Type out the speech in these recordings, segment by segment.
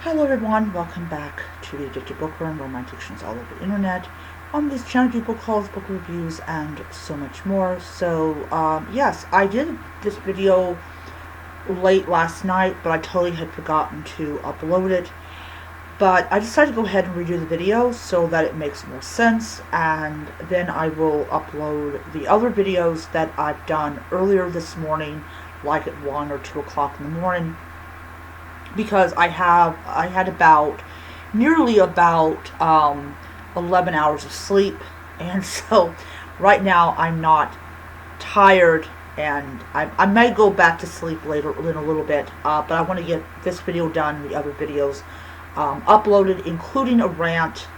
Hello everyone, welcome back to the Addicted Bookworm, romantic fictions all over the internet. On this channel, do book hauls, book reviews, and so much more. Yes, I did this video late last night, but I totally had forgotten to upload it. But I decided to go ahead and redo the video so that it makes more sense, and then I will upload the other videos that I've done earlier this morning, like at 1 or 2 o'clock in the morning, because I had nearly about 11 hours of sleep, and so right now I'm not tired, and I may go back to sleep later in a little bit, but I want to get this video done, the other videos uploaded, including a rant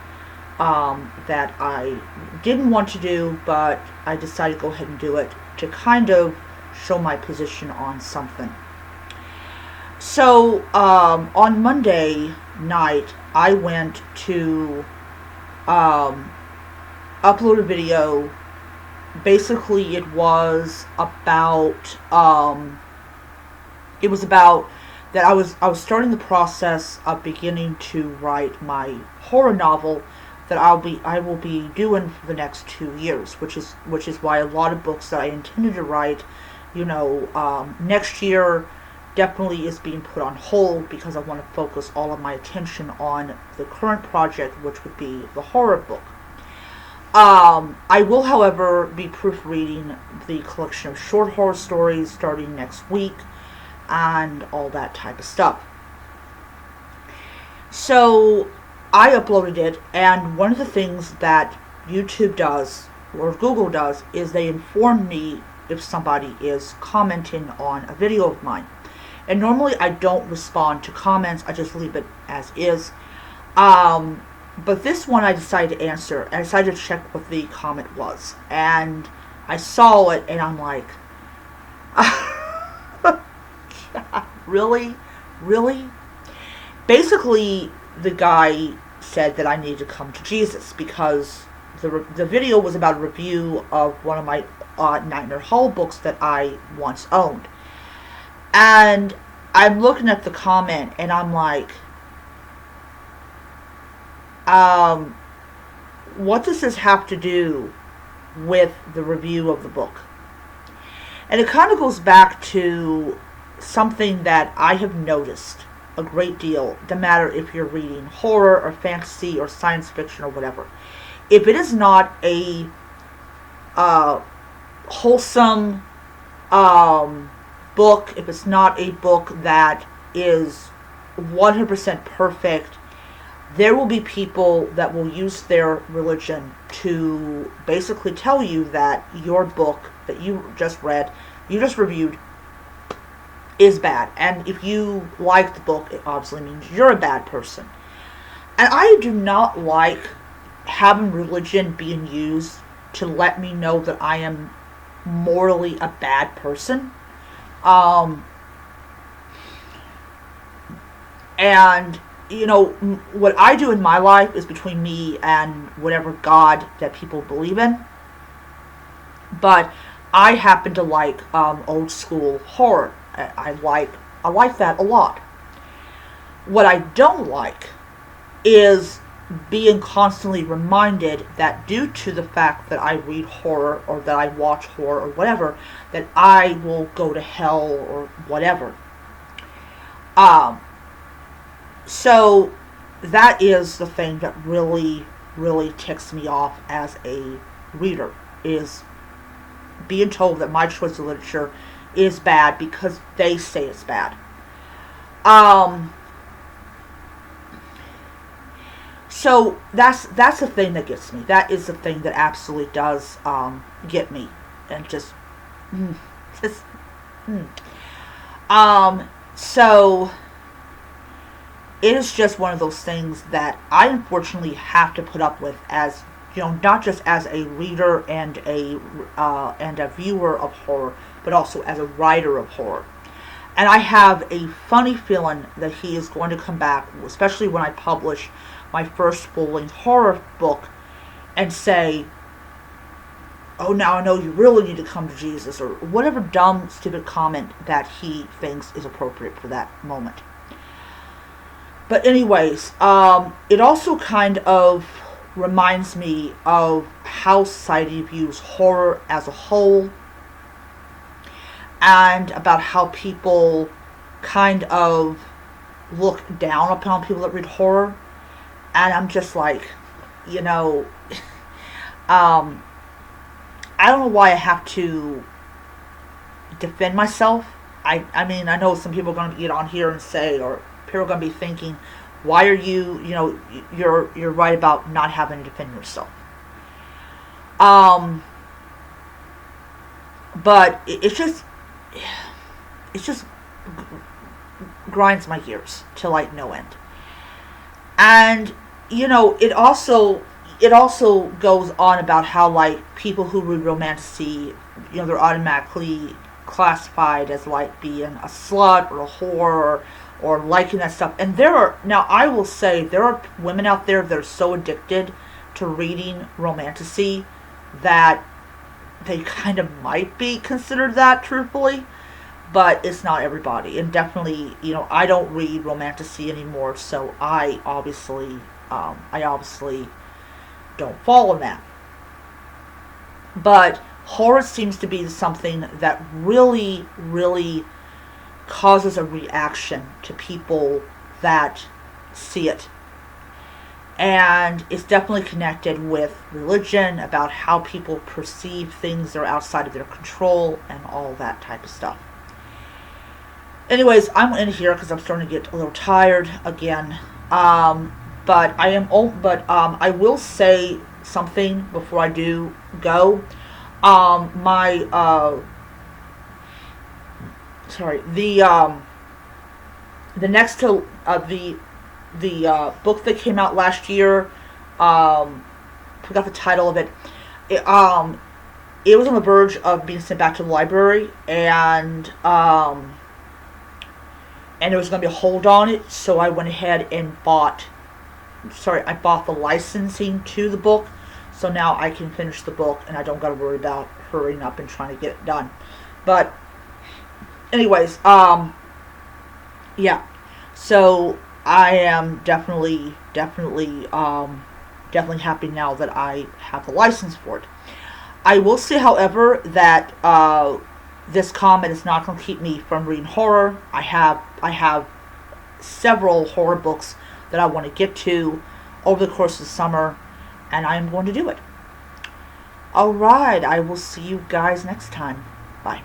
that I didn't want to do, but I decided to go ahead and do it to kind of show my position on something. So, on Monday night, I went to upload a video. Basically, it was about that I was starting the process of beginning to write my horror novel that I will be doing for the next 2 years, which is why a lot of books that I intended to write, next year definitely is being put on hold, because I want to focus all of my attention on the current project, which would be the horror book. I will, however, be proofreading the collection of short horror stories starting next week, and all that type of stuff. So I uploaded it, and one of the things that YouTube does, or Google does, is they inform me if somebody is commenting on a video of mine. And normally I don't respond to comments, I just leave it as is. But this one I decided to answer. I decided to check what the comment was. And I saw it, and I'm like, really? Really? Basically, the guy said that I needed to come to Jesus, because the video was about a review of one of my Nightmare Hall books that I once owned. And I'm looking at the comment, and I'm like, what does this have to do with the review of the book? And it kind of goes back to something that I have noticed a great deal, no matter if you're reading horror or fantasy or science fiction or whatever. If it is not a wholesome book, if it's not a book that is 100% perfect, there will be people that will use their religion to basically tell you that your book that you just read, you just reviewed, is bad. And if you like the book, it obviously means you're a bad person. And I do not like having religion being used to let me know that I am morally a bad person. And what I do in my life is between me and whatever God that people believe in. But I happen to like old school horror. I like that a lot. What I don't like is being constantly reminded that due to the fact that I read horror, or that I watch horror, or whatever, that I will go to hell or whatever. So that is the thing that really, really ticks me off as a reader, is being told that my choice of literature is bad because they say it's bad. So that's the thing that gets me. That is the thing that absolutely does get me, and so it is just one of those things that I unfortunately have to put up with, as not just as a reader and a viewer of horror, but also as a writer of horror. And I have a funny feeling that he is going to come back, especially when I publish my first full-length horror book, and say, oh, now I know you really need to come to Jesus, or whatever dumb, stupid comment that he thinks is appropriate for that moment. But anyways, it also kind of reminds me of how society views horror as a whole, and about how people kind of look down upon people that read horror. And I'm just like, you know, um, I don't know why I have to defend myself. I mean, I know some people are going to get on here and say, or people are going to be thinking, why are you, you're right about not having to defend yourself. Um, but it's just grinds my gears to like no end. And it also goes on about how like people who read romantasy, they're automatically classified as like being a slut or a whore, or liking that stuff. And I will say, there are women out there that are so addicted to reading romantasy that they kind of might be considered that, truthfully. But it's not everybody. And definitely, I don't read romantasy anymore, so I obviously don't fall in that. But horror seems to be something that really, really causes a reaction to people that see it. And it's definitely connected with religion, about how people perceive things that are outside of their control, and all that type of stuff. Anyways, I'm in here because I'm starting to get a little tired again. But I will say something before I do go. My sorry, the next to the book that came out last year. Forgot the title of it. It was on the verge of being sent back to the library, and there was going to be a hold on it, so I went ahead and I bought the licensing to the book, so now I can finish the book, and I don't got to worry about hurrying up and trying to get it done. But anyways, yeah, so I am definitely happy now that I have the license for it. I will say, however, that this comment is not going to keep me from reading horror. I have several horror books that I want to get to over the course of the summer, and I am going to do it. Alright, I will see you guys next time. Bye.